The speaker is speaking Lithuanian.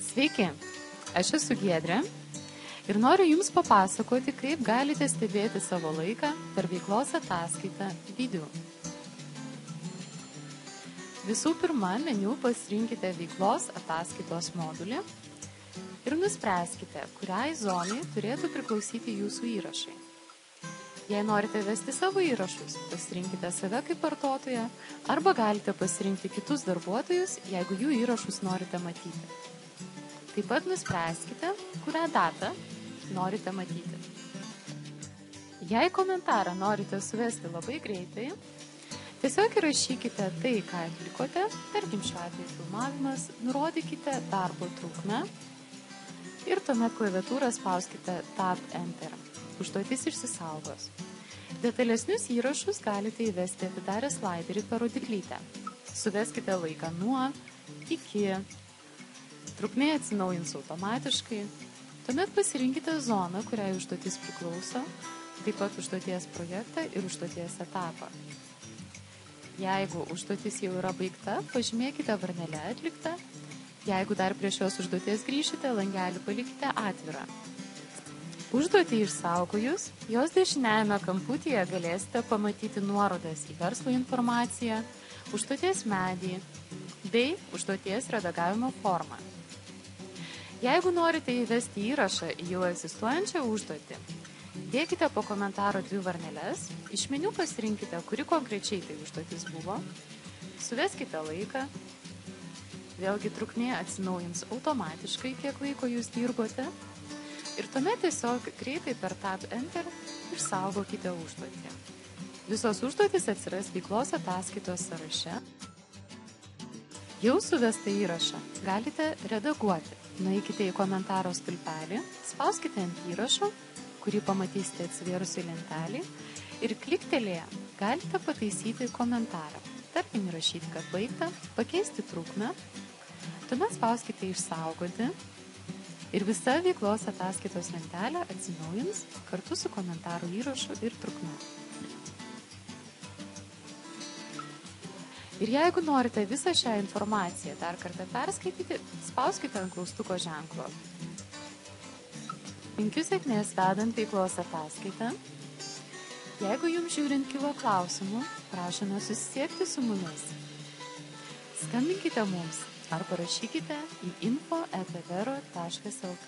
Sveiki, aš esu Giedrė ir noriu Jums papasakoti, kaip galite stebėti savo laiką per veiklos ataskaitą video. Visų pirma, meniu pasirinkite veiklos ataskaitos modulį ir nuspręskite, kuriai zonai turėtų priklausyti Jūsų įrašai. Jei norite vesti savo įrašus, pasirinkite save kaip vartotoją arba galite pasirinkti kitus darbuotojus, jeigu jų įrašus norite matyti. Taip pat nuspręskite, kurią datą norite matyti. Jei komentarą norite suvesti labai greitai, tiesiog įrašykite tai, ką atlikote, tarkim šiuo atveju filmavimas, nurodykite darbo trukmę ir tuomet klaviatūrą spauskite Tab Enter. Užduotis išsisaugos. Detalesnius įrašus galite įvesti atidarę slaiderį per rodyklytę. Suveskite laiką nuo, iki, trukmė atsinaujins automatiškai. Tuomet pasirinkite zoną, kuriai užduotis priklauso, taip pat užduoties projektą ir užduoties etapą. Jeigu užduotis jau yra baigta, pažymėkite varnelę atliktą. Jeigu dar prie šios užduoties grįšite, langelį palikite atvirą. Užduotį išsaugojus, jos dešiniajame kamputyje galėsite pamatyti nuorodas į verslo informaciją, užduoties medį bei užduoties redagavimo formą. Jeigu norite įvesti įrašą į jau egzistuojančią užduotį, dėkite po komentaro 2 varneles, iš meniu pasirinkite, kuri konkrečiai tai užduotis buvo, suveskite laiką, vėlgi trukmė atsinaujins automatiškai, kiek laiko jūs dirbote, ir tuomet tiesiog greitai per Tab Enter išsaugokite užduotį. Visos užduotys atsiras veiklos ataskaitos sąraše. Jau suvestą įrašą galite redaguoti. Nueikite į komentaro stulpelį, spauskite ant įrašo, kurį pamatysite atsivėrusiai lentelį ir kliktelėję galite pataisyti komentarą. Tarkim, įrašyti, kad baigta, pakeisti trukmę, tuomet spauskite išsaugoti. Ir visa veiklos ataskaitos lentelė atsinaujins kartu su komentarų įrašu ir trukme. Ir jeigu norite visą šią informaciją dar kartą perskaityti, spauskite ant klaustuko ženklo. Linkiu sėkmės vedant veiklos ataskaitą. Jeigu jums žiūrint kilo klausimų, prašome susisiekti su mumis. Skambinkite mums ar parašykite į info@vero.lt.